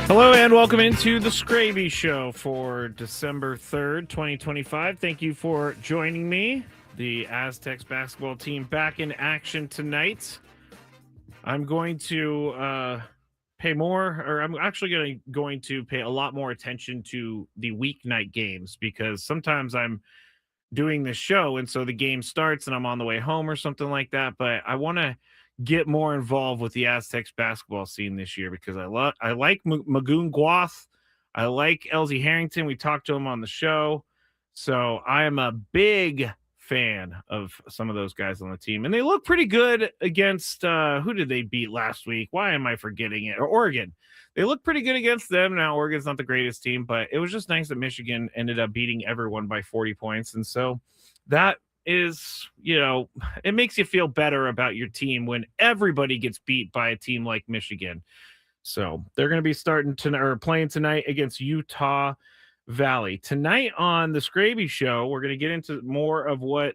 Hello and welcome into the Skraby Show for December 3rd, 2025. Thank you for joining me. The Aztecs basketball team back in action tonight. I'm going to I'm actually going to pay a lot more attention to the weeknight games because sometimes I'm doing this show and so the game starts and I'm on the way home or something like that. But I want to get more involved with the Aztecs basketball scene this year because I like Magoon Guath. I like Elsie Harrington. We talked to him on the show. So I am a big fan of some of those guys on the team. And they look pretty good against who did they beat last week? Why am I forgetting it? Or Oregon. They look pretty good against them. Now, Oregon's not the greatest team, but it was just nice that Michigan ended up beating everyone by 40 points. And so that is, it makes you feel better about your team when everybody gets beat by a team like Michigan. So they're going to be playing tonight against Utah Valley. Tonight on the Skraby Show, we're going to get into more of what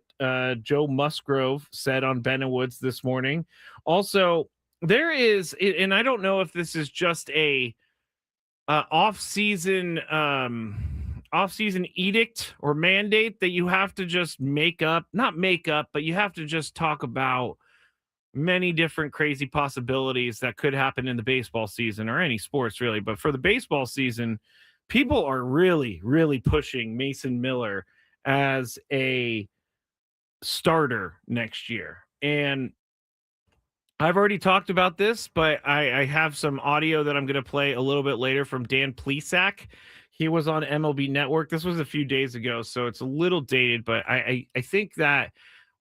Joe Musgrove said on Ben and Woods this morning. Also, there is, and I don't know if this is just a off-season edict or mandate that you have to just not make up, but you have to just talk about many different crazy possibilities that could happen in the baseball season or any sports really. But for the baseball season, people are really, really pushing Mason Miller as a starter next year. And I've already talked about this, but I have some audio that I'm going to play a little bit later from Dan Plesac. He was on MLB Network. This was a few days ago, so it's a little dated, but I think that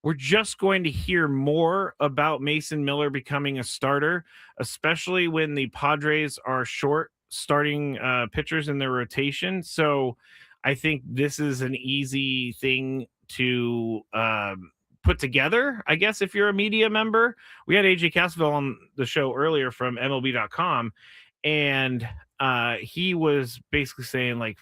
we're just going to hear more about Mason Miller becoming a starter, especially when the Padres are short starting pitchers in their rotation. So I think this is an easy thing to put together, I guess, if you're a media member. We had AJ Cassavell on the show earlier from MLB.com, and he was basically saying, like,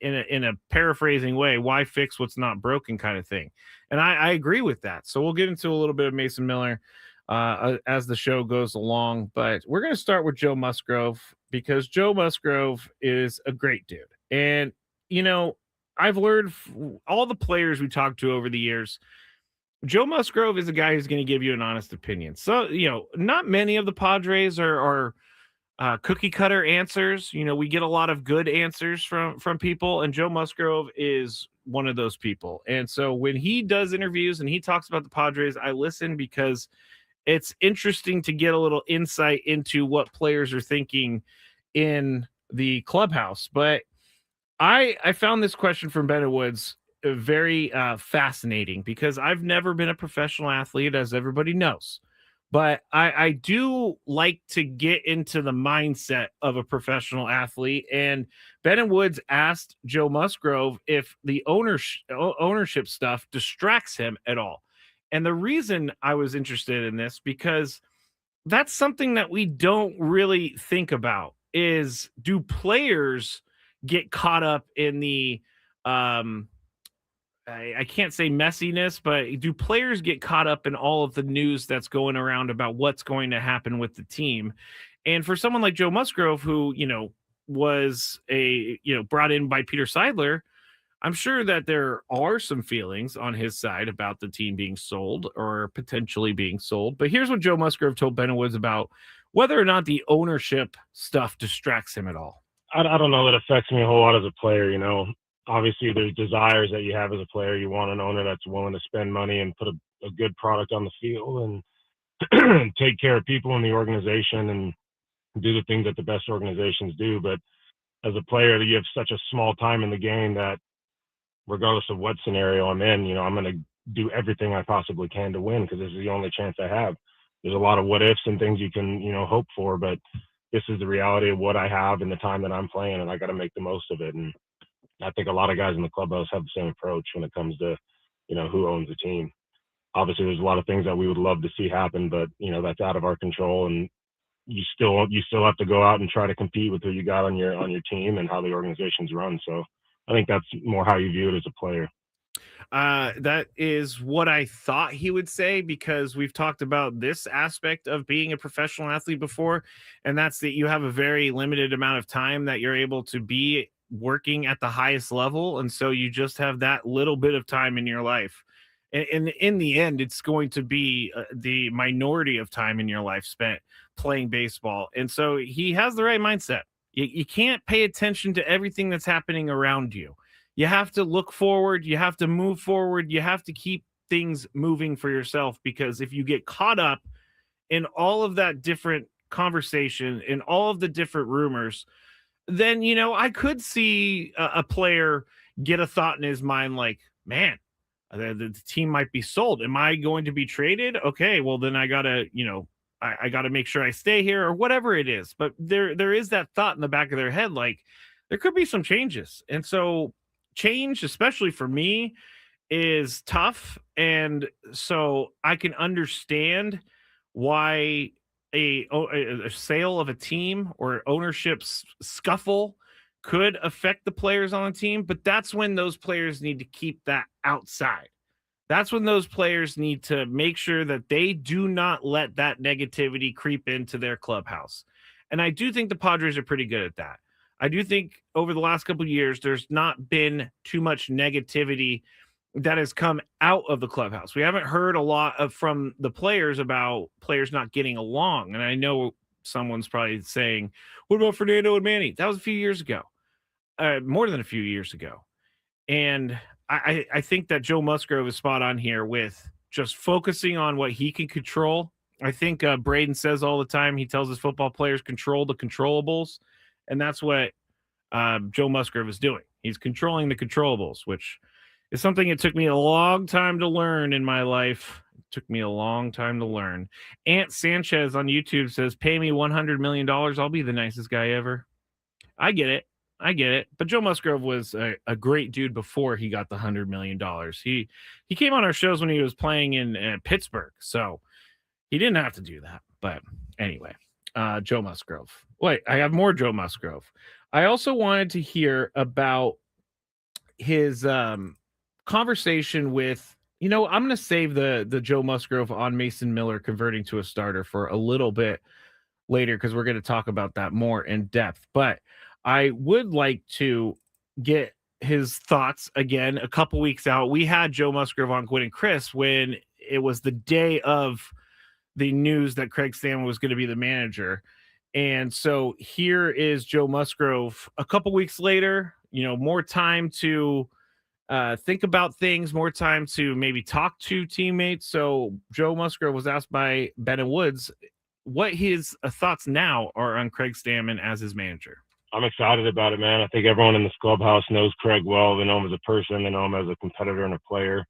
in a paraphrasing way, why fix what's not broken kind of thing. And I agree with that. So we'll get into a little bit of Mason Miller as the show goes along. But we're going to start with Joe Musgrove because Joe Musgrove is a great dude. And, I've learned all the players we talked to over the years, Joe Musgrove is a guy who's going to give you an honest opinion. So, not many of the Padres are cookie cutter answers. We get a lot of good answers from people, and Joe Musgrove is one of those people. And so when he does interviews and he talks about the Padres, I listen because it's interesting to get a little insight into what players are thinking in the clubhouse. But I found this question from Ben Woods very fascinating because I've never been a professional athlete, as everybody knows. But I do like to get into the mindset of a professional athlete. And Ben Woods asked Joe Musgrove if the ownership stuff distracts him at all. And the reason I was interested in this, because that's something that we don't really think about, is do players get caught up in the I can't say messiness, but do players get caught up in all of the news that's going around about what's going to happen with the team? And for someone like Joe Musgrove, who, was brought in by Peter Seidler, I'm sure that there are some feelings on his side about the team being sold or potentially being sold. But here's what Joe Musgrove told Ben Woods about whether or not the ownership stuff distracts him at all. I don't know that affects me a whole lot as a player. Obviously there's desires that you have as a player. You want an owner that's willing to spend money and put a good product on the field and take care of people in the organization and do the things that the best organizations do. But as a player, you have such a small time in the game that regardless of what scenario I'm in, I'm going to do everything I possibly can to win because this is the only chance I have. There's a lot of what ifs and things you can, hope for, but this is the reality of what I have and the time that I'm playing, and I got to make the most of it. And I think a lot of guys in the clubhouse have the same approach when it comes to, who owns the team. Obviously, there's a lot of things that we would love to see happen, but that's out of our control. And you still have to go out and try to compete with who you got on your team and how the organization's run. So I think that's more how you view it as a player. That is what I thought he would say, because we've talked about this aspect of being a professional athlete before, and that's that you have a very limited amount of time that you're able to be working at the highest level, and so you just have that little bit of time in your life. And in the end, it's going to be the minority of time in your life spent playing baseball, and so he has the right mindset. You can't pay attention to everything that's happening around you. You have to look forward, you have to move forward, you have to keep things moving for yourself, because if you get caught up in all of that different conversation, in all of the different rumors, then I could see a player get a thought in his mind like, man, the team might be sold. Am I going to be traded? Okay, well then I gotta, I gotta make sure I stay here, or whatever it is. But there is that thought in the back of their head, like there could be some changes. And so change, especially for me, is tough. And so I can understand why a sale of a team or ownership scuffle could affect the players on the team, but that's when those players need to keep that outside. That's when those players need to make sure that they do not let that negativity creep into their clubhouse. And I do think the Padres are pretty good at that. I do think over the last couple of years, there's not been too much negativity that has come out of the clubhouse. We haven't heard a lot from the players about players not getting along. And I know someone's probably saying, what about Fernando and Manny? That was a few years ago, more than a few years ago. And I think that Joe Musgrove is spot on here with just focusing on what he can control. I think Braden says all the time, he tells his football players control the controllables. And that's what Joe Musgrove is doing. He's controlling the controllables, which is something it took me a long time to learn in my life. It took me a long time to learn. Ant Sanchez on YouTube says, pay me $100 million. I'll be the nicest guy ever. I get it. But Joe Musgrove was a great dude before he got the $100 million. He came on our shows when he was playing in Pittsburgh. So he didn't have to do that. But anyway, Joe Musgrove. Wait, I have more Joe Musgrove. I also wanted to hear about his conversation with, I'm going to save the Joe Musgrove on Mason Miller converting to a starter for a little bit later, because we're going to talk about that more in depth. But I would like to get his thoughts again a couple weeks out. We had Joe Musgrove on Gwynn and Chris when it was the day of the news that Craig Stammen was going to be the manager. And so here is Joe Musgrove a couple weeks later, more time to think about things, more time to maybe talk to teammates. So Joe Musgrove was asked by Ben Woods what his thoughts now are on Craig Stammen as his manager. I'm excited about it, man. I think everyone in this clubhouse knows Craig well. They know him as a person. They know him as a competitor and a player.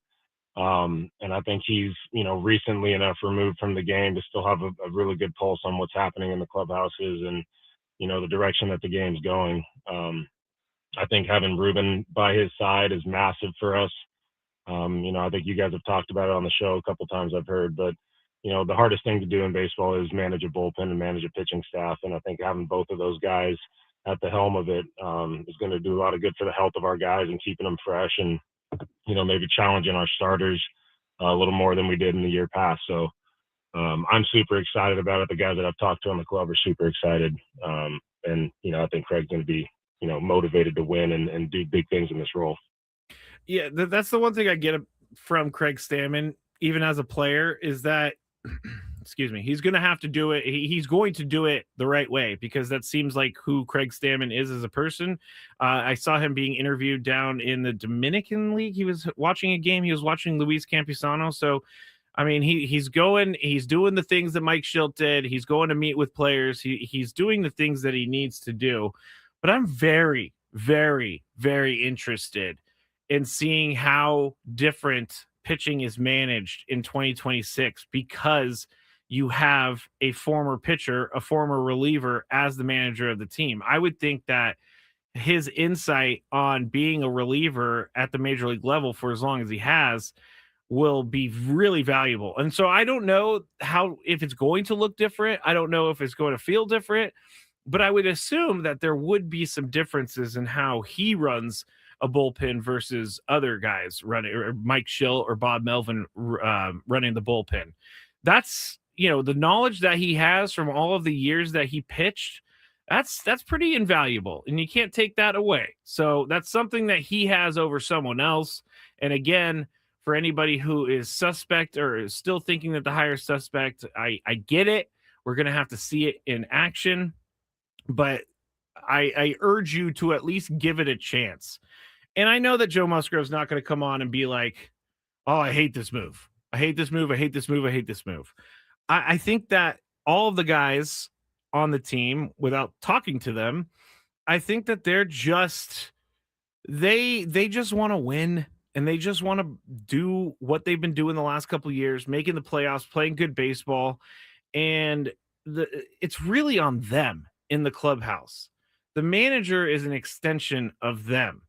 And I think he's, recently enough removed from the game to still have a really good pulse on what's happening in the clubhouses and, the direction that the game's going. I think having Ruben by his side is massive for us. I think you guys have talked about it on the show a couple times, I've heard, but the hardest thing to do in baseball is manage a bullpen and manage a pitching staff. And I think having both of those guys at the helm of it is going to do a lot of good for the health of our guys and keeping them fresh and, maybe challenging our starters a little more than we did in the year past. So I'm super excited about it. The guys that I've talked to on the club are super excited. And, I think Craig's going to be, motivated to win and do big things in this role. Yeah, that's the one thing I get from Craig Stammen, even as a player, is that excuse me, he's going to have to do it. He's going to do it the right way, because that seems like who Craig Stammen is as a person. I saw him being interviewed down in the Dominican League. He was watching a game. He was watching Luis Campusano. So, I mean, he's doing the things that Mike Schilt did. He's going to meet with players. He's doing the things that he needs to do. But I'm very, very, very interested in seeing how different pitching is managed in 2026, because you have a former pitcher, a former reliever as the manager of the team. I would think that his insight on being a reliever at the major league level for as long as he has will be really valuable. And so I don't know if it's going to look different. I don't know if it's going to feel different, but I would assume that there would be some differences in how he runs a bullpen versus other guys running, or Mike Schill or Bob Melvin running the bullpen. That's, the knowledge that he has from all of the years that he pitched. That's pretty invaluable, and you can't take that away. So that's something that he has over someone else. And again, for anybody who is suspect or is still thinking that the hire suspect, I get it. We're going to have to see it in action, but I urge you to at least give it a chance. And I know that Joe Musgrove's not going to come on and be like, oh, I hate this move. I hate this move. I hate this move. I hate this move. I think that all of the guys on the team, without talking to them, I think that they're just they just want to win, and they just want to do what they've been doing the last couple of years, making the playoffs, playing good baseball, and it's really on them in the clubhouse. The manager is an extension of them.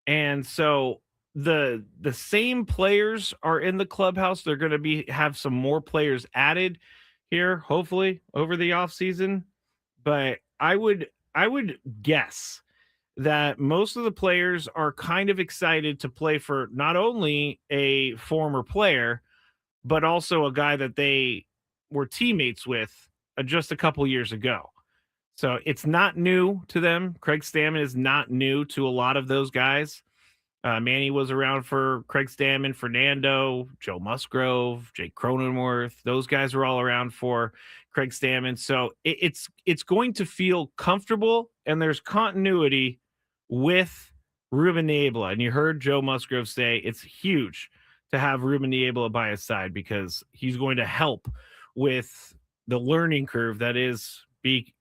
And so the same players are in the clubhouse. They're going to have some more players added here, hopefully over the offseason. But I would guess that most of the players are kind of excited to play for not only a former player, but also a guy that they were teammates with just a couple years ago. So it's not new to them. Craig Stammen is not new to a lot of those guys. Manny was around for Craig Stammen, Fernando, Joe Musgrove, Jake Cronenworth. Those guys were all around for Craig Stammen. So it's going to feel comfortable, and there's continuity with Ruben Niebla. And you heard Joe Musgrove say it's huge to have Ruben Niebla by his side, because he's going to help with the learning curve that is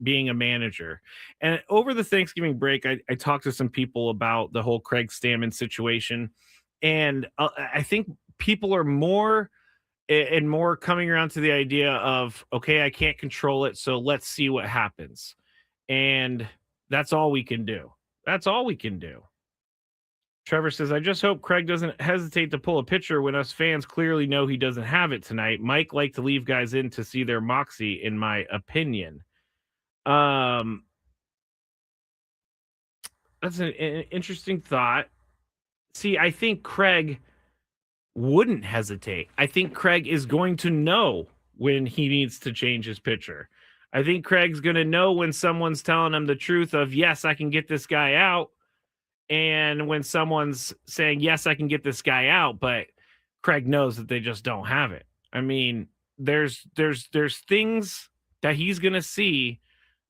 being a manager. And over the Thanksgiving break, I talked to some people about the whole Craig Stammen situation. And I think people are more and more coming around to the idea of, okay, I can't control it, so let's see what happens. And that's all we can do. That's all we can do. Trevor says, I just hope Craig doesn't hesitate to pull a pitcher when us fans clearly know he doesn't have it tonight. Mike liked to leave guys in to see their moxie, in my opinion. That's an interesting thought. See, I think Craig wouldn't hesitate. I think Craig is going to know when he needs to change his pitcher. I think Craig's going to know when someone's telling him the truth of, yes, I can get this guy out. And when someone's saying, yes, I can get this guy out, but Craig knows that they just don't have it. I mean, there's things that he's going to see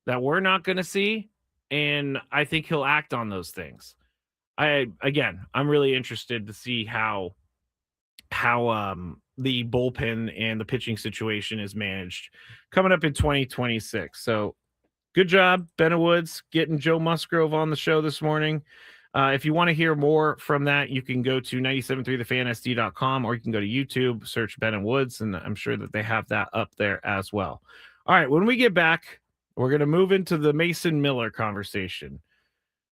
that we're not going to see, and I think he'll act on those things. I'm really interested to see how the bullpen and the pitching situation is managed coming up in 2026. So good job, Ben Woods, getting Joe Musgrove on the show this morning. If you want to hear more from that, you can go to 973thefansd.com, or you can go to YouTube, search Ben and Woods, and I'm sure that they have that up there as well. All right, when we get back, we're going to move into the Mason Miller conversation.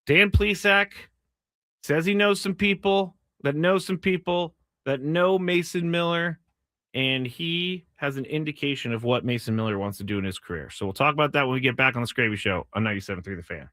Dan Plesac says he knows some people that know Mason Miller, and he has an indication of what Mason Miller wants to do in his career. So we'll talk about that when we get back on the Skraby Show on 97.3 The Fan.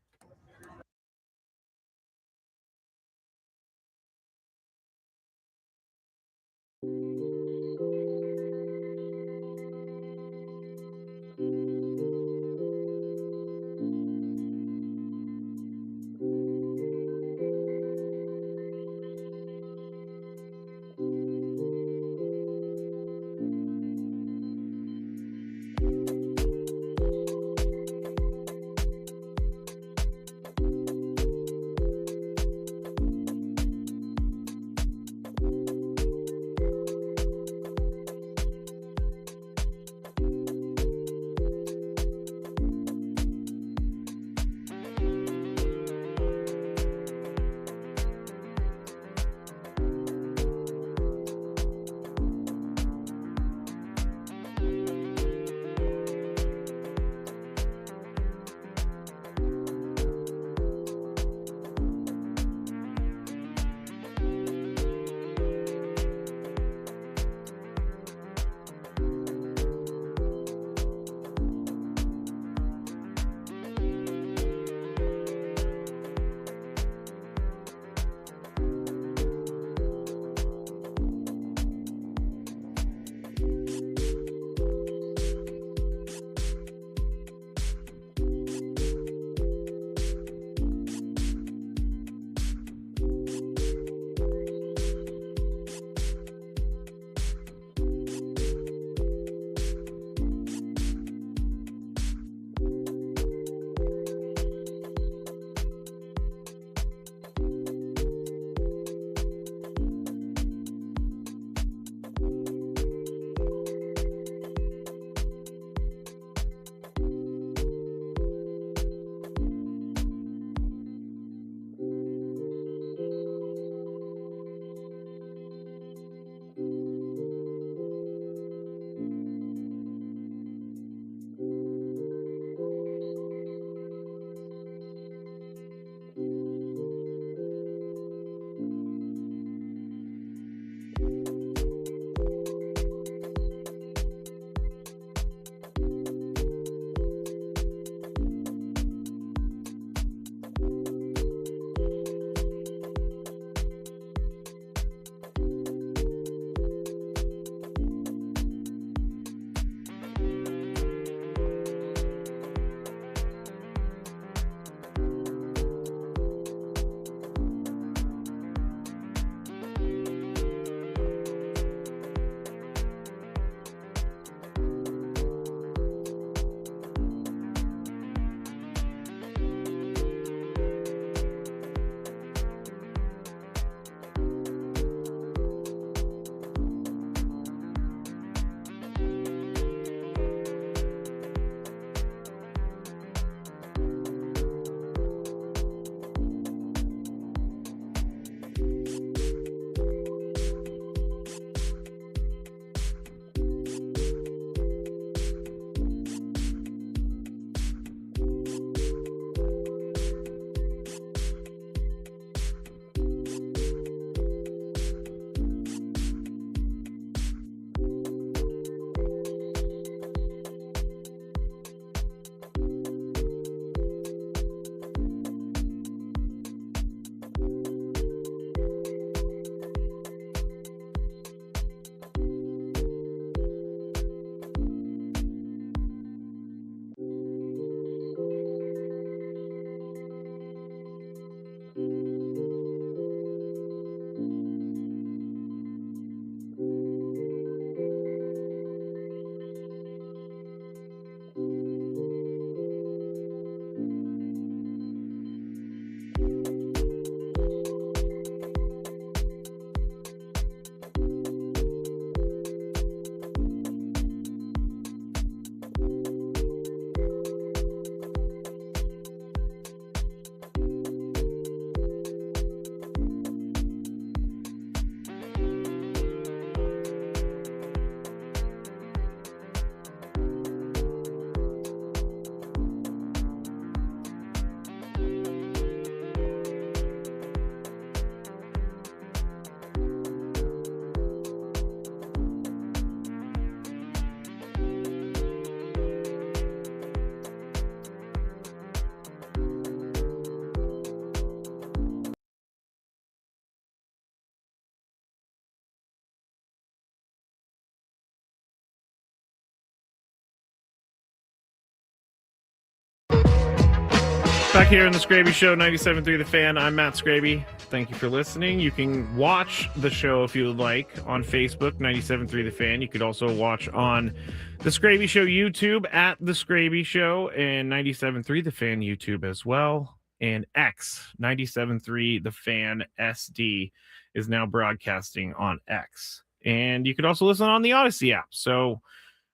Back here in the Skraby Show, 97.3 The Fan. I'm Matt Skraby. Thank you for listening. You can watch the show if you would like on Facebook, 97.3 The Fan. You could also watch on the Skraby Show YouTube at the Skraby Show and 97.3 The Fan YouTube as well. And X, 97.3 The Fan SD is now broadcasting on X. And you could also listen on the Odyssey app. So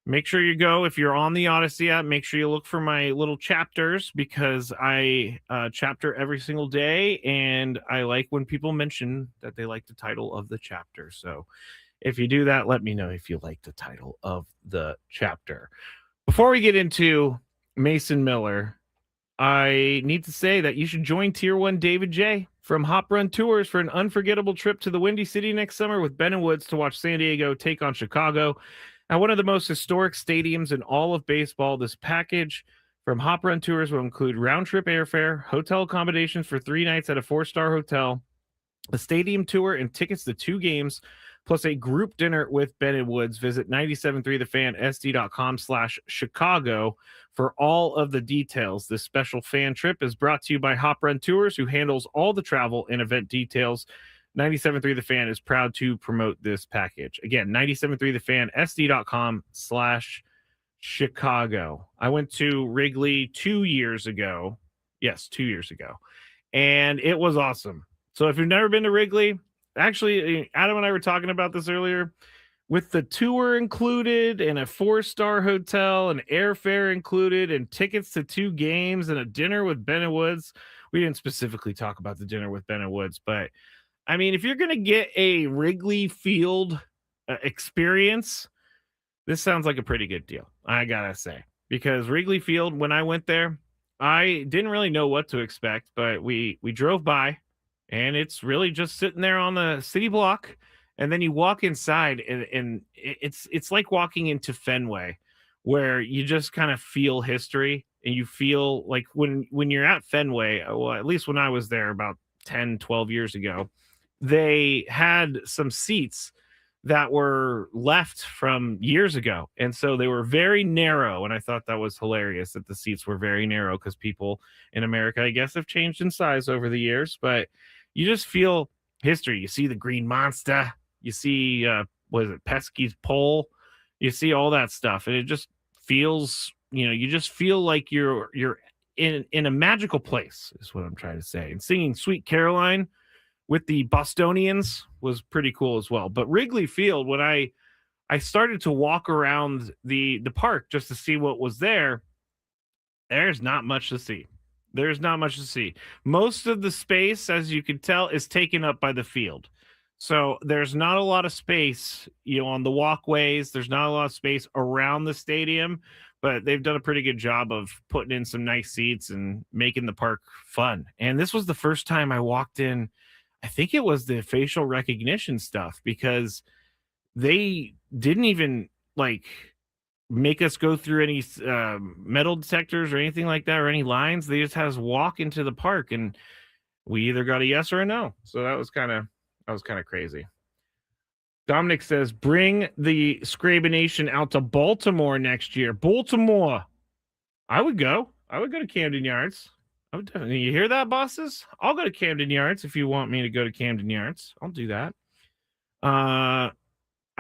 make sure you go, if you're on the Odyssey app, make sure you look for my little chapters, because I chapter every single day, and I like when people mention that they like the title of the chapter. So if you do that, let me know if you like the title of the chapter. Before we get into Mason Miller, I need to say that you should join Tier 1 David J. from Hop Run Tours for an unforgettable trip to the Windy City next summer with Ben and Woods to watch San Diego take on Chicago at one of the most historic stadiums in all of baseball. This package from Hop Run Tours will include round-trip airfare, hotel accommodations for 3 nights at a 4-star hotel, a stadium tour, and tickets to 2 games, plus a group dinner with Ben and Woods. Visit 973thefansd.com/Chicago for all of the details. This special fan trip is brought to you by Hop Run Tours, who handles all the travel and event details. 97.3 The Fan is proud to promote this package. Again, 973thefansd.com/Chicago. I went to Wrigley 2 years ago. Yes, 2 years ago. And it was awesome. So if you've never been to Wrigley, actually, Adam and I were talking about this earlier. With the tour included and a 4-star hotel and airfare included and tickets to 2 games and a dinner with Ben and Woods. We didn't specifically talk about the dinner with Ben and Woods, but I mean, if you're going to get a Wrigley Field experience, this sounds like a pretty good deal, I gotta say. Because Wrigley Field, when I went there, I didn't really know what to expect, but we drove by, and it's really just sitting there on the city block, and then you walk inside, and it's like walking into Fenway, where you just kind of feel history, and you feel like when you're at Fenway, well, at least when I was there about 10, 12 years ago, they had some seats that were left from years ago. And so they were very narrow. And I thought that was hilarious that the seats were very narrow, because people in America, I guess, have changed in size over the years. But you just feel history. You see the Green Monster. You see, what is it, Pesky's Pole. You see all that stuff. And it just feels, you just feel like you're in a magical place, is what I'm trying to say. And singing Sweet Caroline with the Bostonians was pretty cool as well. But Wrigley Field, when I started to walk around the park just to see what was there, there's not much to see. There's not much to see. Most of the space, as you can tell, is taken up by the field. So there's not a lot of space, on the walkways. There's not a lot of space around the stadium, but they've done a pretty good job of putting in some nice seats and making the park fun. And this was the first time I walked in. I think it was the facial recognition stuff, because they didn't even make us go through any metal detectors or anything like that, or any lines. They just had us walk into the park, and we either got a yes or a no. So that was kind of crazy. Dominic says, bring the Skraby Nation out to Baltimore next year. Baltimore. I would go to Camden Yards. I would definitely. You hear that, bosses? I'll go to Camden Yards if you want me to go to Camden Yards. I'll do that. I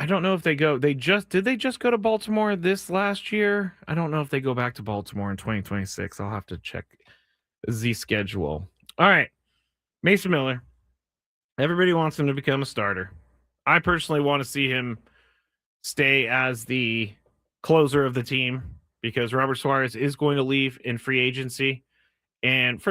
don't know if they go. Did they just go to Baltimore this last year? I don't know if they go back to Baltimore in 2026. I'll have to check the schedule. All right. Mason Miller. Everybody wants him to become a starter. I personally want to see him stay as the closer of the team, because Robert Suarez is going to leave in free agency. And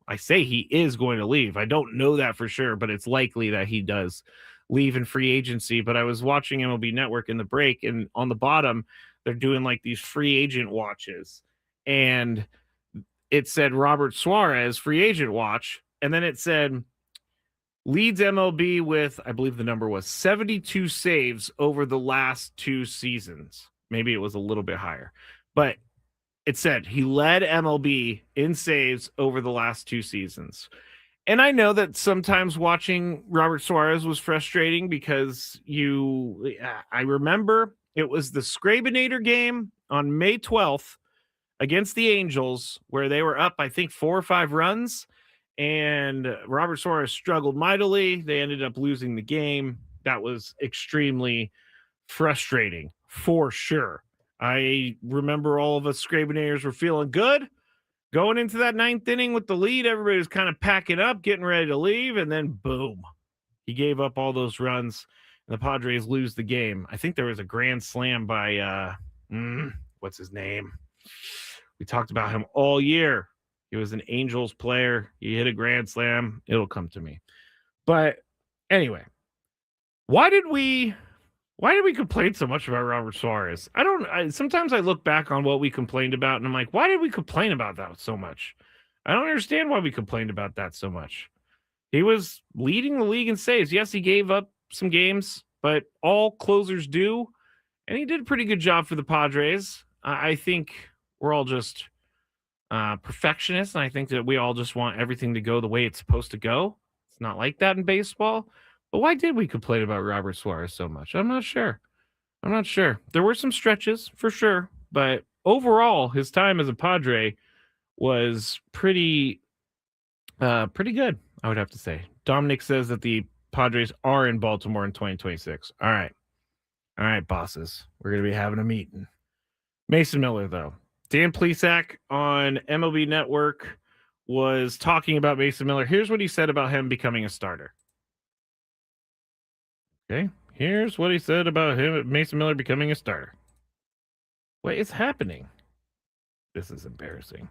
I say he is going to leave. I don't know that for sure, but it's likely that he does leave in free agency. But I was watching MLB Network in the break, and on the bottom, they're doing like these free agent watches. And it said Robert Suarez, free agent watch. And then it said leads MLB with, I believe the number was 72 saves over the last 2 seasons. Maybe it was a little bit higher. But it said he led MLB in saves over the last 2 seasons. And I know that sometimes watching Robert Suarez was frustrating, because I remember it was the Skrabinator game on May 12th against the Angels, where they were up, I think, 4 or 5 runs, and Robert Suarez struggled mightily. They ended up losing the game. That was extremely frustrating, for sure. I remember all of us Skrabinators were feeling good going into that 9th inning with the lead. Everybody was kind of packing up, getting ready to leave, and then boom, he gave up all those runs, and the Padres lose the game. I think there was a grand slam by what's his name? We talked about him all year. He was an Angels player. He hit a grand slam. It'll come to me. But anyway, why did we complain so much about Robert Suarez? Sometimes I look back on what we complained about, and I'm like, why did we complain about that so much? I don't understand why we complained about that so much. He was leading the league in saves. Yes, he gave up some games, but all closers do, and he did a pretty good job for the Padres. I think we're all just perfectionists, and I think that we all just want everything to go the way it's supposed to go. It's not like that in baseball. But why did we complain about Robert Suarez so much? I'm not sure. There were some stretches for sure, but overall, his time as a Padre was pretty good, I would have to say. Dominic says that the Padres are in Baltimore in 2026. All right, bosses. We're going to be having a meeting. Mason Miller, though. Dan Plesac on MLB Network was talking about Mason Miller. Here's what he said about him becoming a starter. Okay, here's what he said about Mason Miller becoming a starter. What is happening? This is embarrassing.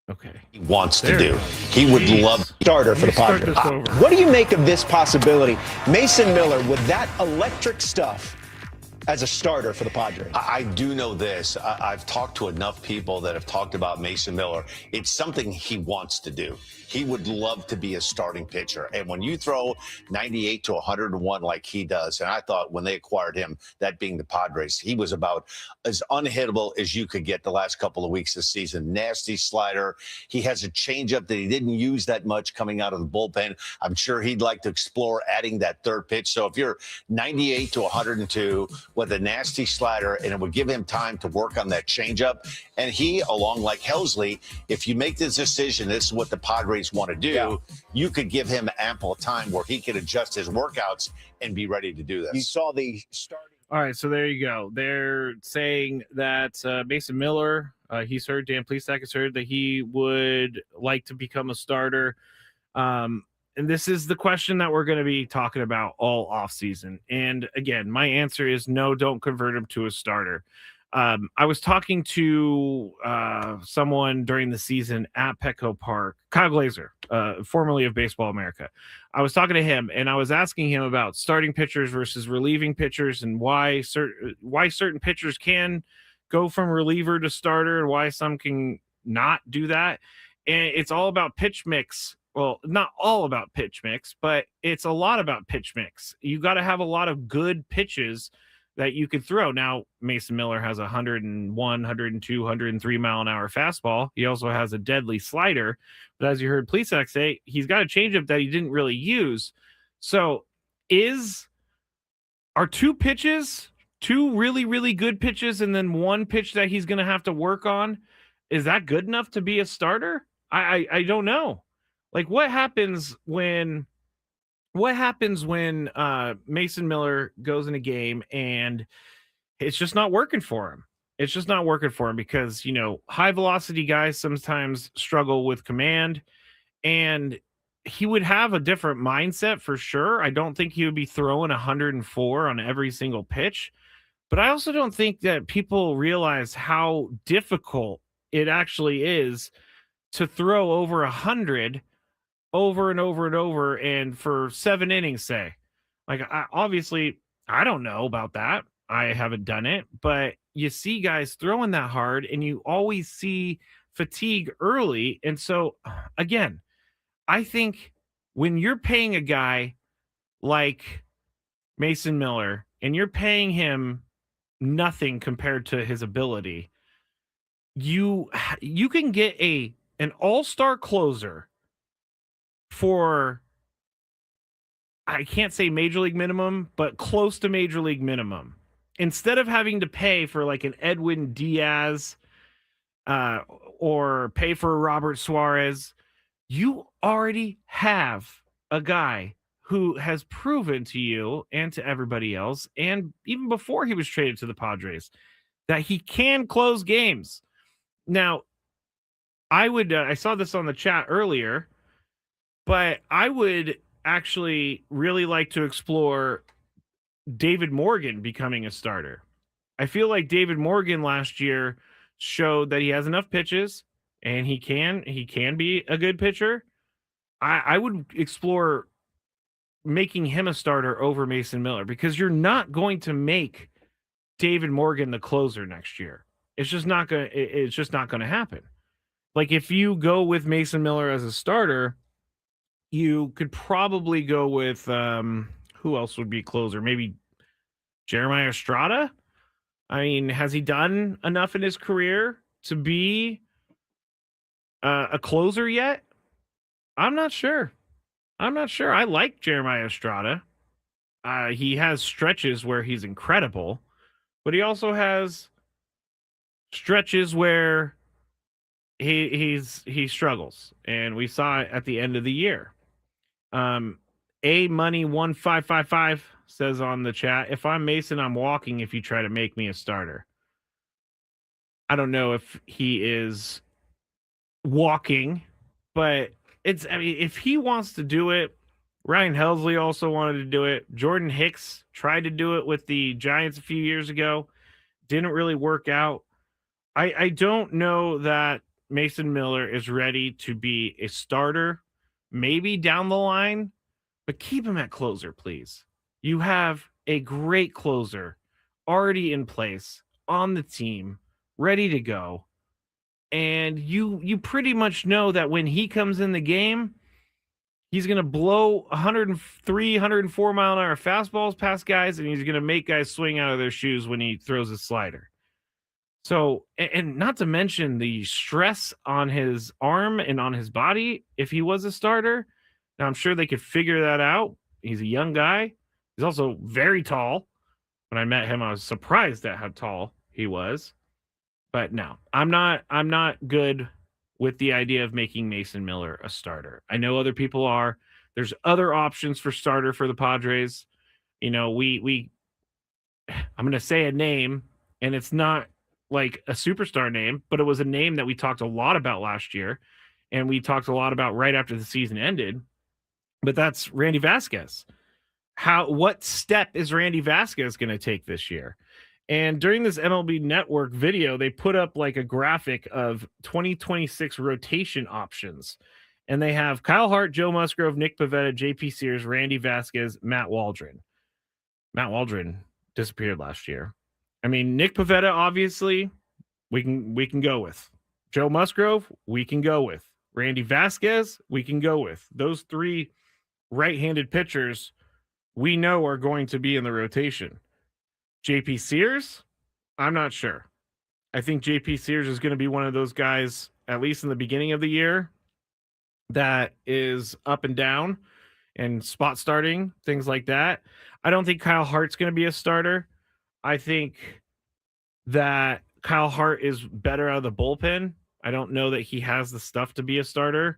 Okay. He wants to do. He would love starter for the Padres. What do you make of this possibility? Mason Miller with that electric stuff as a starter for the Padres. I do know this. I've talked to enough people that have talked about Mason Miller. It's something he wants to do. He would love to be a starting pitcher. And when you throw 98 to 101 like he does, and I thought when they acquired him, that being the Padres, he was about as unhittable as you could get the last couple of weeks this season. Nasty slider. He has a changeup that he didn't use that much coming out of the bullpen. I'm sure he'd like to explore adding that third pitch. So if you're 98 to 102 with a nasty slider, and it would give him time to work on that changeup, and he, along like Helsley, if you make this decision, this is what the Padres want to do, you could give him ample time where he could adjust his workouts and be ready to do this. You saw the starting. All right, so there you go. They're saying that Mason Miller, he's heard, Dan Plesac has heard that he would like to become a starter. And this is the question that we're going to be talking about all offseason. And again, my answer is no, don't convert him to a starter. I was talking to someone during the season at Petco Park, Kyle Glazer, formerly of Baseball America. I was talking to him, and I was asking him about starting pitchers versus relieving pitchers, and why certain pitchers can go from reliever to starter, and why some can not do that. And it's all about pitch mix. Well, not all about pitch mix, but it's a lot about pitch mix. You got to have a lot of good pitches that you could throw. Now, Mason Miller has 101, 102, 103 mile an hour fastball. He also has a deadly slider. But as you heard Plesac say, he's got a changeup that he didn't really use. So are two pitches, two really, really good pitches, and then one pitch that he's going to have to work on, is that good enough to be a starter? I don't know. Like, what happens when Mason Miller goes in a game and it's just not working for him? It's just not working for him because, high velocity guys sometimes struggle with command, and he would have a different mindset for sure. I don't think he would be throwing 104 on every single pitch, but I also don't think that people realize how difficult it actually is to throw over 100 over and over and over, and for 7 innings, say. Like, I don't know about that. I haven't done it, but you see guys throwing that hard, and you always see fatigue early. And so, again, I think when you're paying a guy like Mason Miller, and you're paying him nothing compared to his ability, you can get an all-star closer for, I can't say major league minimum, but close to major league minimum. instead of having to pay for like an Edwin Diaz or pay for Robert Suarez, you already have a guy who has proven to you and to everybody else, and even before he was traded to the Padres, that he can close games. Now, I saw this on the chat earlier, but I would actually really like to explore David Morgan becoming a starter. I feel like David Morgan last year showed that he has enough pitches and he can be a good pitcher. I would explore making him a starter over Mason Miller, because you're not going to make David Morgan the closer next year. It's just not going to happen. Like, if you go with Mason Miller as a starter, you could probably go with who else would be closer? Maybe Jeremiah Estrada. I mean, has he done enough in his career to be a closer yet? I'm not sure. I like Jeremiah Estrada. He has stretches where he's incredible, but he also has stretches where he struggles, and we saw it at the end of the year. A Money 1555 says on the chat, if I'm Mason, I'm walking if you try to make me a starter. I don't know if he is walking, but if he wants to do it, Ryan Helsley also wanted to do it. Jordan Hicks tried to do it with the Giants a few years ago. Didn't really work out. I don't know that Mason Miller is ready to be a starter, maybe down the line, but keep him at closer, please. You have a great closer already in place on the team, ready to go. And you pretty much know that when he comes in the game, he's going to blow 103, 104 mile an hour fastballs past guys, and he's going to make guys swing out of their shoes when he throws a slider. So, and not to mention the stress on his arm and on his body if he was a starter. Now, I'm sure they could figure that out. He's a young guy. He's also very tall. When I met him, I was surprised at how tall he was. But no, I'm not good with the idea of making Mason Miller a starter. I know other people are. There's other options for starter for the Padres. You know, I'm going to say a name, and it's not like a superstar name, but it was a name that we talked a lot about last year, and we talked a lot about right after the season ended. But that's Randy Vasquez. What step is Randy Vasquez going to take this year? And during this MLB Network video, they put up like a graphic of 2026 rotation options. And they have Kyle Hart, Joe Musgrove, Nick Pivetta, JP Sears, Randy Vasquez, Matt Waldron. Matt Waldron disappeared last year. I mean, Nick Pivetta, obviously, we can go with. Joe Musgrove, we can go with. Randy Vasquez, we can go with. Those three right-handed pitchers we know are going to be in the rotation. JP Sears, I'm not sure. I think JP Sears is going to be one of those guys, at least in the beginning of the year, that is up and down and spot starting, things like that. I don't think Kyle Hart's going to be a starter. I think that Kyle Hart is better out of the bullpen. I don't know that he has the stuff to be a starter.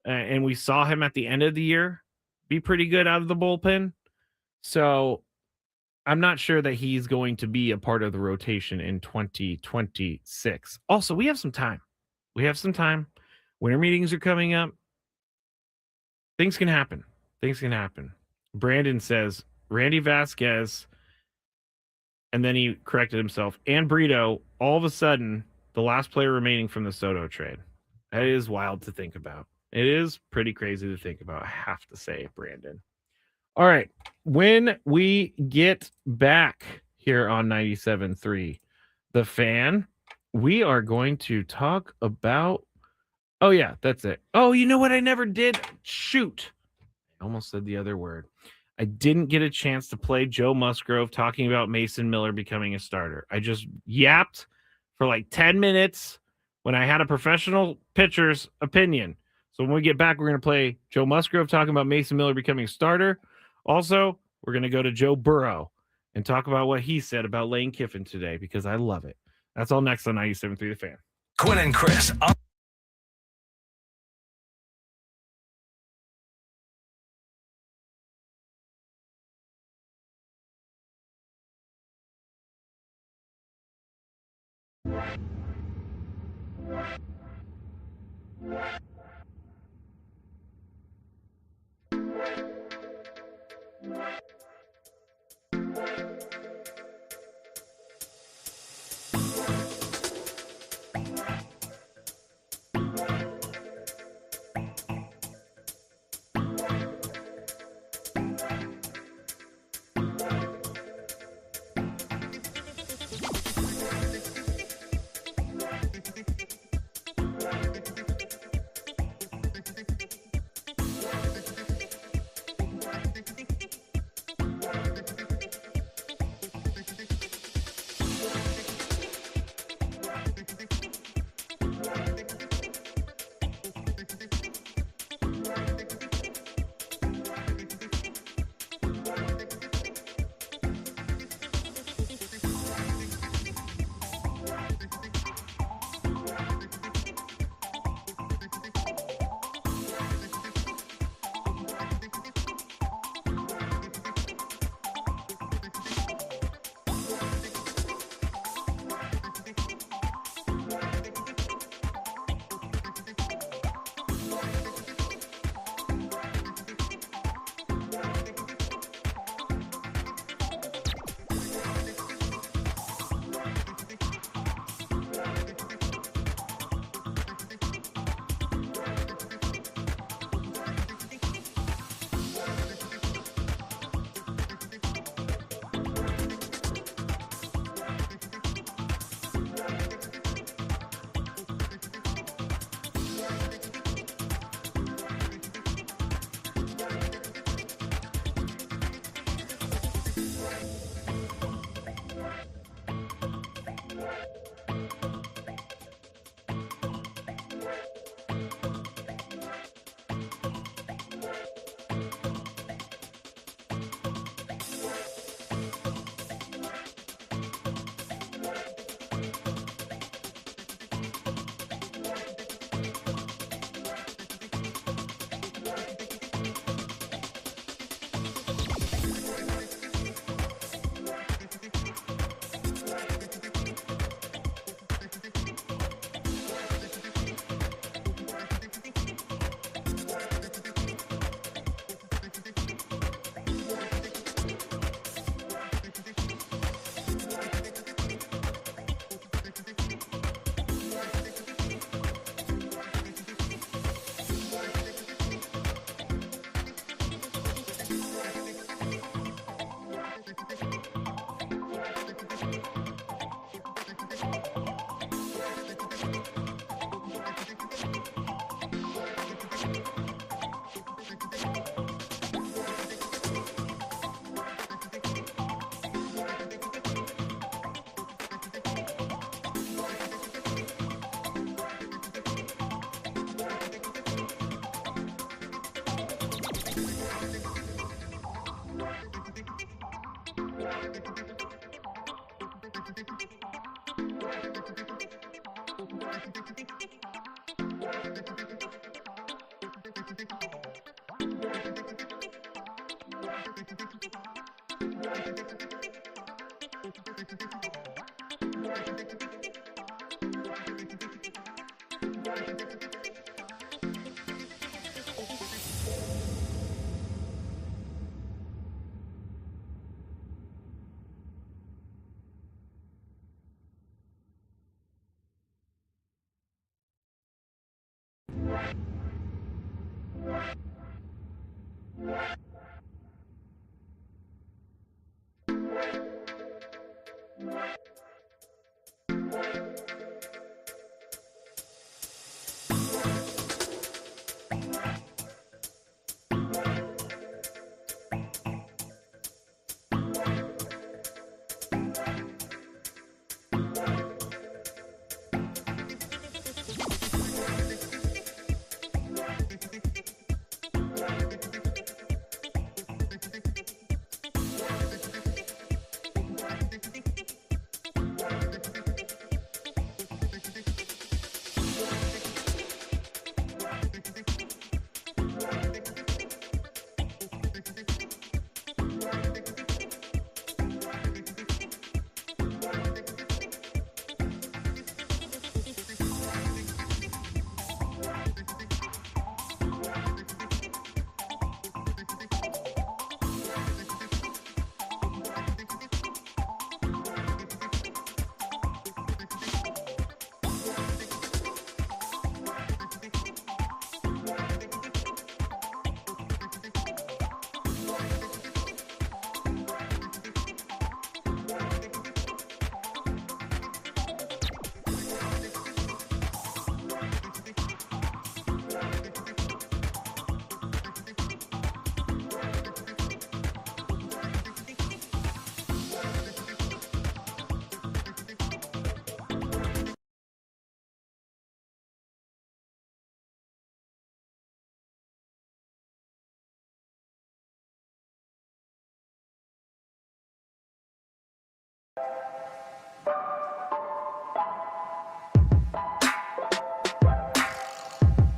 And we saw him at the end of the year be pretty good out of the bullpen. So I'm not sure that he's going to be a part of the rotation in 2026. Also, we have some time. Winter meetings are coming up. Things can happen. Brandon says Randy Vasquez, and then he corrected himself, and Brito, all of a sudden, the last player remaining from the Soto trade. That is wild to think about. It is pretty crazy to think about, I have to say, Brandon. All right. When we get back here on 97.3, The Fan, we are going to talk about... Oh, yeah, that's it. Oh, you know what I never did? Shoot. I almost said the other word. I didn't get a chance to play Joe Musgrove talking about Mason Miller becoming a starter. I just yapped for like 10 minutes when I had a professional pitcher's opinion. So when we get back, we're going to play Joe Musgrove talking about Mason Miller becoming a starter. Also, we're going to go to Joe Burrow and talk about what he said about Lane Kiffin today, because I love it. That's all next on 97.3 The Fan. Quinn and Chris.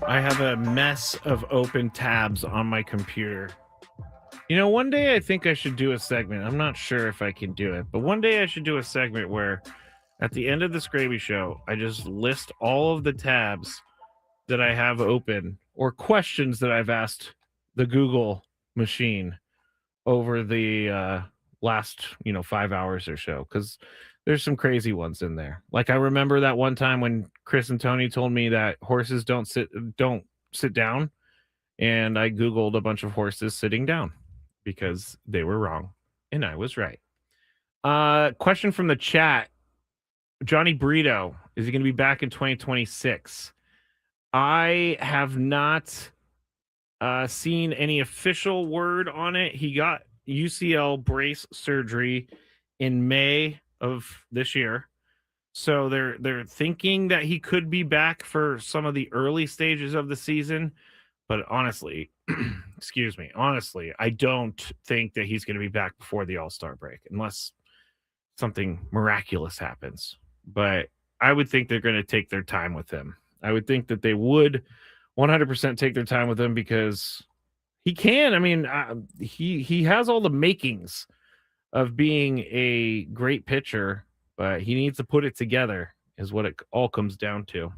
I have a mess of open tabs on my computer. You know, one day I think I should do a segment. I'm not sure if I can do it, but one day I should do a segment where at the end of the Skraby Show, I just list all of the tabs that I have open or questions that I've asked the Google machine over the last 5 hours or so, because there's some crazy ones in there. Like, I remember that one time when Chris and Tony told me that horses don't sit down, and I Googled a bunch of horses sitting down because they were wrong and I was right. Question from the chat. Johnny Brito, is he going to be back in 2026? I have not seen any official word on it. He got UCL brace surgery in May of this year, so they're thinking that he could be back for some of the early stages of the season. But honestly, honestly, I don't think that he's going to be back before the All-Star break unless something miraculous happens. But I would think they're going to take their time with him. I would think that they would 100% take their time with him because he can. I mean, he has all the makings of being a great pitcher, but he needs to put it together is what it all comes down to.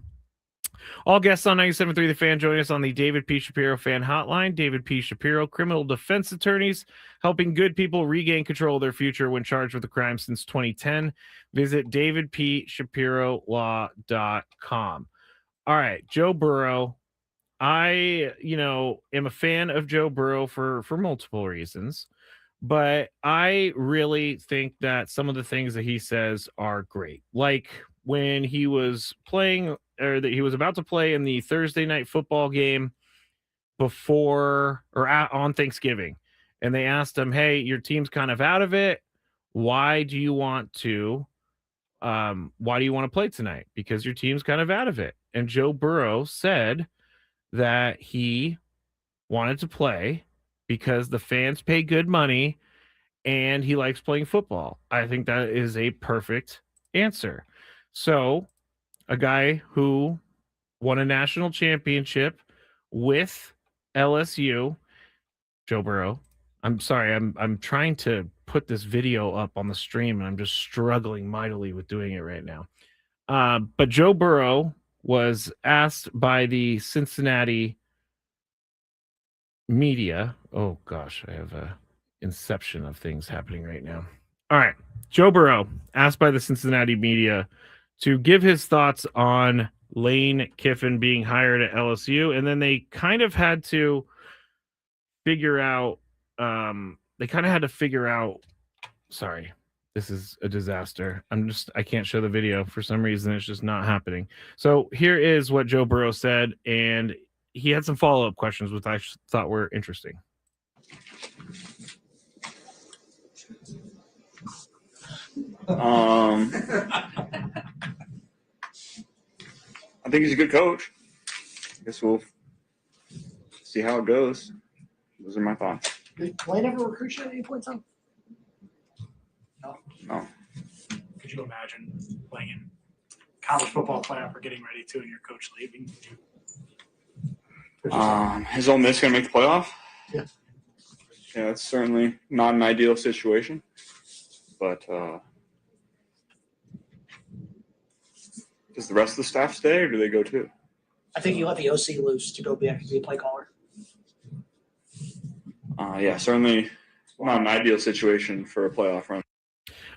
All guests on 97.3 The Fan join us on the David P. Shapiro Fan Hotline. David P. Shapiro, criminal defense attorneys, helping good people regain control of their future when charged with a crime since 2010. Visit davidpshapirolaw.com. All right, Joe Burrow. I, am a fan of Joe Burrow for multiple reasons, but I really think that some of the things that he says are great. Like when he was playing, or that he was about to play in the Thursday night football game before or on Thanksgiving, and they asked him, "Hey, your team's kind of out of it. Why do you want to play tonight? Because your team's kind of out of it." And Joe Burrow said that he wanted to play because the fans pay good money and he likes playing football. I think that is a perfect answer. So, a guy who won a national championship with LSU, Joe Burrow. I'm sorry, I'm trying to put this video up on the stream and I'm just struggling mightily with doing it right now. But Joe Burrow was asked by the Cincinnati media. Oh gosh, I have a inception of things happening right now. All right. Joe Burrow asked by the Cincinnati media to give his thoughts on Lane Kiffin being hired at LSU. And then they kind of had to figure out, sorry, this is a disaster. I can't show the video for some reason. It's just not happening. So here is what Joe Burrow said. And he had some follow-up questions, which I thought were interesting. I think he's a good coach. I guess we'll see how it goes. Those are my thoughts. Did Lane ever recruit you at any point in time? No. Could you imagine playing in college football playoff or getting ready to and your coach leaving? Is Ole Miss going to make the playoff? Yeah. Yeah, it's certainly not an ideal situation. But does the rest of the staff stay or do they go too? I think you let the OC loose to go be a play caller. Yeah, certainly not an ideal situation for a playoff run.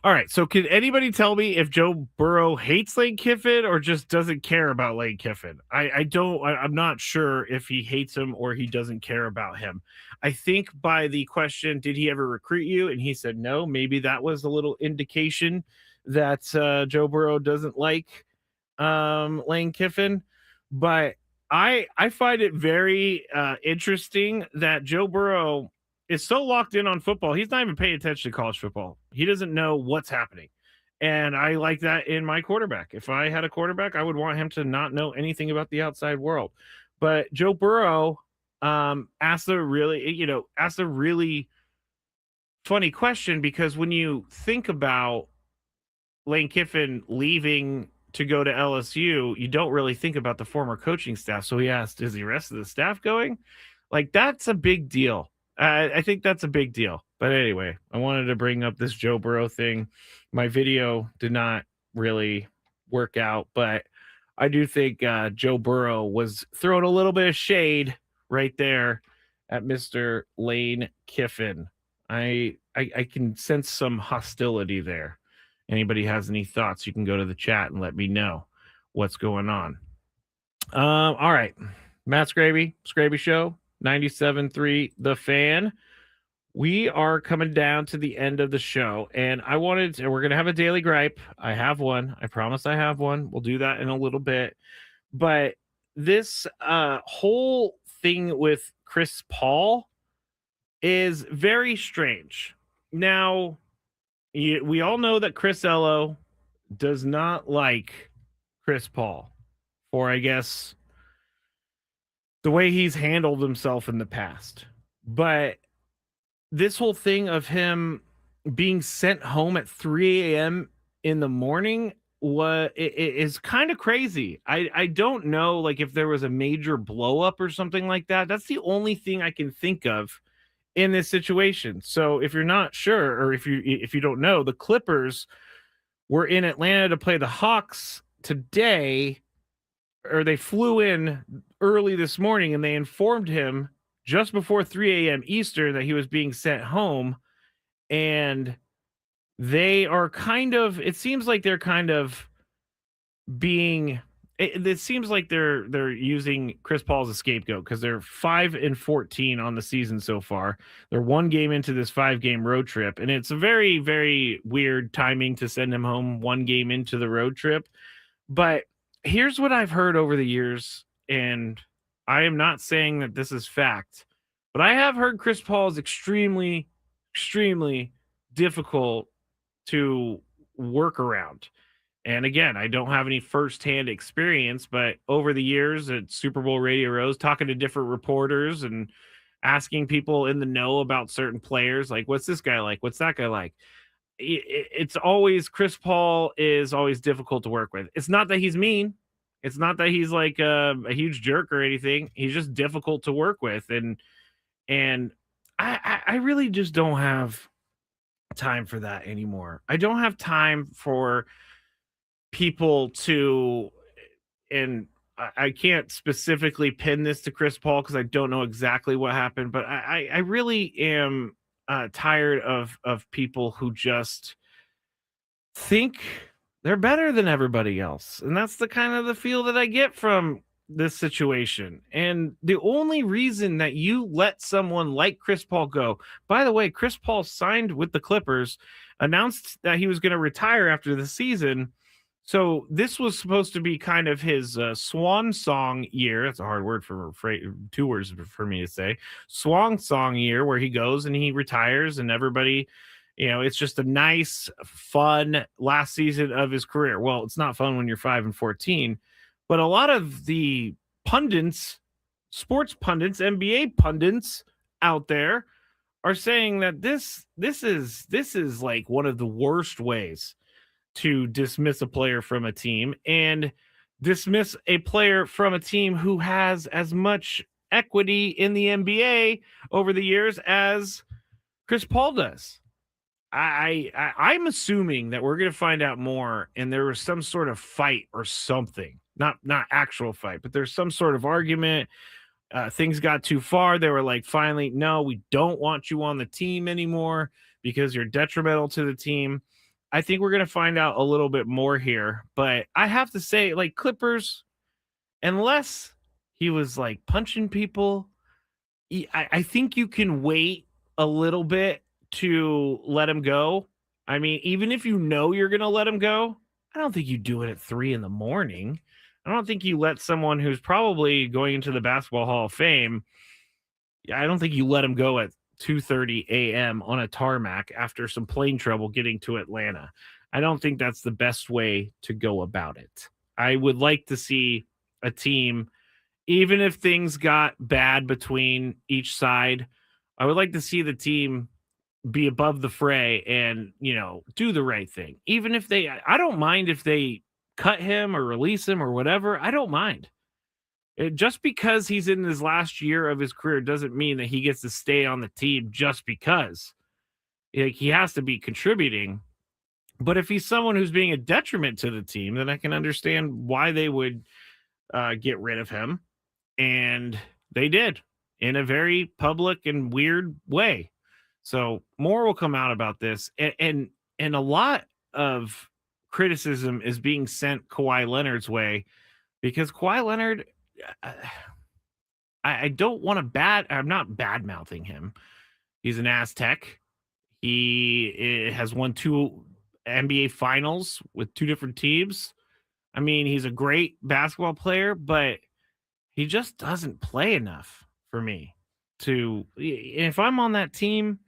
All right. So can anybody tell me if Joe Burrow hates Lane Kiffin or just doesn't care about Lane Kiffin? I'm not sure if he hates him or he doesn't care about him. I think by the question, did he ever recruit you? And he said no. Maybe that was a little indication that Joe Burrow doesn't like Lane Kiffin. But I find it very interesting that Joe Burrow is so locked in on football. He's not even paying attention to college football. He doesn't know what's happening. And I like that in my quarterback. If I had a quarterback, I would want him to not know anything about the outside world. But Joe Burrow asked a really funny question, because when you think about Lane Kiffin leaving to go to LSU, you don't really think about the former coaching staff. So he asked, is the rest of the staff going? Like, that's a big deal. I think that's a big deal. But anyway, I wanted to bring up this Joe Burrow thing. My video did not really work out, but I do think Joe Burrow was throwing a little bit of shade right there at Mr. Lane Kiffin. I can sense some hostility there. Anybody has any thoughts, you can go to the chat and let me know what's going on. All right. Matt Skraby Show, 97.3 The Fan. We are coming down to the end of the show, and we're going to have a daily gripe. I have one. I promise I have one. We'll do that in a little bit. But this whole thing with Chris Paul is very strange. Now, we all know that Chris Ello does not like Chris Paul for, I guess, the way he's handled himself in the past. But this whole thing of him being sent home at 3 a.m. in the morning is kind of crazy. I don't know, like, if there was a major blow up or something like that. That's the only thing I can think of in this situation. So if you're not sure, or if you don't know, the Clippers were in Atlanta to play the Hawks today, or they flew in early this morning, and they informed him just before 3 a.m. Eastern that he was being sent home. And they are it seems like they're kind of being, it seems like they're using Chris Paul as a scapegoat, because they're 5-14 on the season so far. They're one game into this 5-game road trip, and it's a very, very weird timing to send him home one game into the road trip. But here's what I've heard over the years, and I am not saying that this is fact, but I have heard Chris Paul is extremely, extremely difficult to work around. And again, I don't have any firsthand experience, but over the years at Super Bowl Radio Rows, talking to different reporters and asking people in the know about certain players, like, what's this guy like? What's that guy like? It's always, Chris Paul is always difficult to work with. It's not that he's mean. It's not that he's like a huge jerk or anything. He's just difficult to work with. And I really just don't have time for that anymore. I don't have time for people to, and I can't specifically pin this to Chris Paul because I don't know exactly what happened, but I really am tired of people who just think they're better than everybody else. And that's the kind of the feel that I get from this situation. And the only reason that you let someone like Chris Paul go, by the way, Chris Paul signed with the Clippers, announced that he was going to retire after the season. So this was supposed to be kind of his swan song year. That's a hard word for 2 words for me to say. Swan song year, where he goes and he retires, and everybody, it's just a nice, fun last season of his career. Well, it's not fun when you're 5-14, but a lot of the pundits, sports pundits, NBA pundits out there are saying that this is like one of the worst ways to dismiss a player from a team, and dismiss a player from a team who has as much equity in the NBA over the years as Chris Paul does. I'm assuming that we're going to find out more, and there was some sort of fight or something, not actual fight, but there's some sort of argument. Things got too far. They were like, finally, no, we don't want you on the team anymore because you're detrimental to the team. I think we're going to find out a little bit more here, but I have to say, like, Clippers, unless he was like punching people, I think you can wait a little bit to let him go. I mean, even if you know you're going to let him go, I don't think you do it at 3 a.m. I don't think you let someone who's probably going into the Basketball Hall of Fame, I don't think you let him go at 2:30 a.m. on a tarmac after some plane trouble getting to Atlanta. I don't think that's the best way to go about it. I would like to see a team, even if things got bad between each side, I would like to see the team be above the fray and, do the right thing. Even if I don't mind if they cut him or release him or whatever. I don't mind. Just because he's in his last year of his career doesn't mean that he gets to stay on the team just because. He has to be contributing. But if he's someone who's being a detriment to the team, then I can understand why they would get rid of him. And they did in a very public and weird way. So more will come out about this. And a lot of criticism is being sent Kawhi Leonard's way because Kawhi Leonard, I don't want to I'm not bad mouthing him. He's an Aztec. He has won 2 NBA finals with 2 different teams. I mean, he's a great basketball player, but he just doesn't play enough for me if I'm on that team,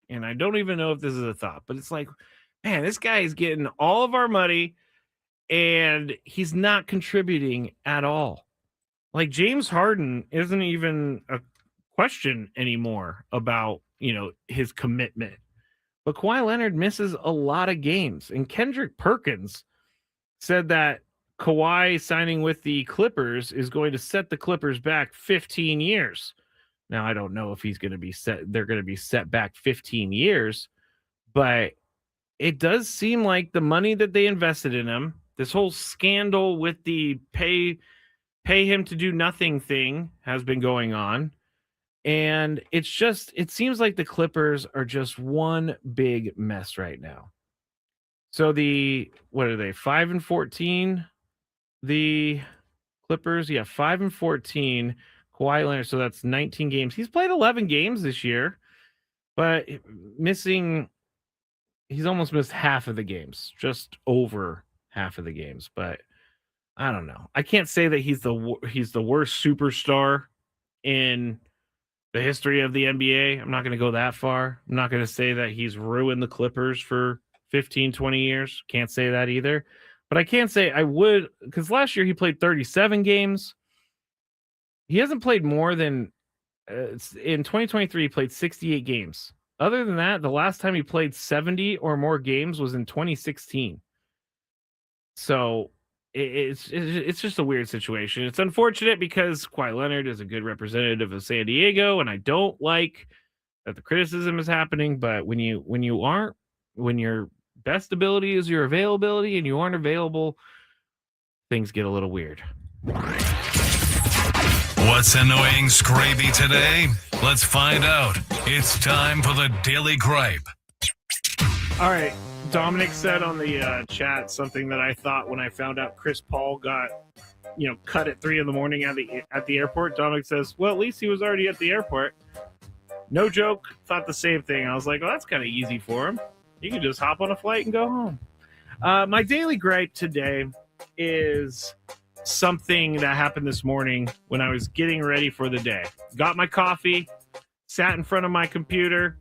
and I don't even know if this is a thought, but it's like, man, this guy is getting all of our money and he's not contributing at all. Like James Harden isn't even a question anymore about, his commitment. But Kawhi Leonard misses a lot of games. And Kendrick Perkins said that Kawhi signing with the Clippers is going to set the Clippers back 15 years. Now, I don't know if they're going to be set back 15 years, but it does seem like the money that they invested in him, this whole scandal with the pay him to do nothing thing has been going on. And it seems like the Clippers are just one big mess right now. So what are they? 5-14. The Clippers, 5-14. Kawhi Leonard, so that's 19 games. He's played 11 games this year, but he's almost missed half of the games, just over half of the games. But I don't know. I can't say that he's the worst superstar in the history of the NBA. I'm not going to go that far. I'm not going to say that he's ruined the Clippers for 15, 20 years. Can't say that either. But I can say I would, because last year he played 37 games. He hasn't played more than, in 2023, he played 68 games. Other than that, the last time he played 70 or more games was in 2016. So it's just a weird situation. It's unfortunate because Kawhi Leonard is a good representative of San Diego, and I don't like that the criticism is happening. But when your best ability is your availability and you aren't available, things get a little weird. What's annoying Skraby today? Let's find out. It's time for the Daily Gripe. All right. Dominic said on the chat something that I thought when I found out Chris Paul got, cut at 3 a.m. at the airport. Dominic says, well, at least he was already at the airport. No joke. Thought the same thing. I was like, well, that's kind of easy for him. You can just hop on a flight and go home. My daily gripe today is something that happened this morning when I was getting ready for the day. Got my coffee, sat in front of my computer,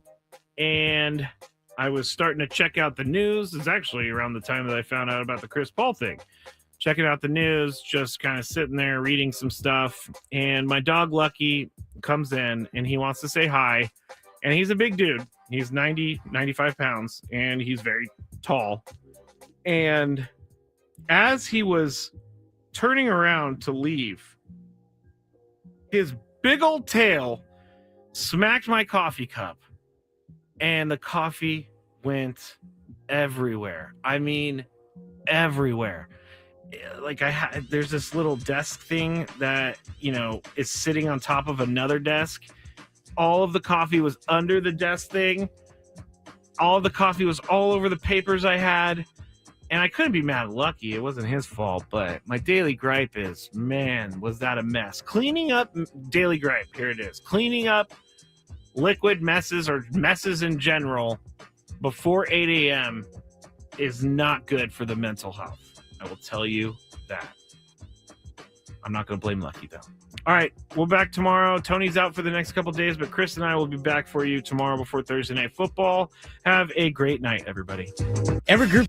and I was starting to check out the news. It's actually around the time that I found out about the Chris Paul thing. Checking out the news, just kind of sitting there reading some stuff. And my dog Lucky comes in and he wants to say hi. And he's a big dude. He's 95 pounds and he's very tall. And as he was turning around to leave, his big old tail smacked my coffee cup. And the coffee went everywhere. I mean, everywhere. Like there's this little desk thing that, is sitting on top of another desk. All of the coffee was under the desk thing. All of the coffee was all over the papers I had. And I couldn't be mad at Lucky. It wasn't his fault. But my daily gripe is, man, was that a mess. Cleaning up, daily gripe, here it is. Cleaning up liquid messes or messes in general before 8 a.m. is not good for the mental health. I will tell you that. I'm not going to blame Lucky, though. All right, we're back tomorrow. Tony's out for the next couple days, but Chris and I will be back for you tomorrow before Thursday Night Football. Have a great night, everybody. Every group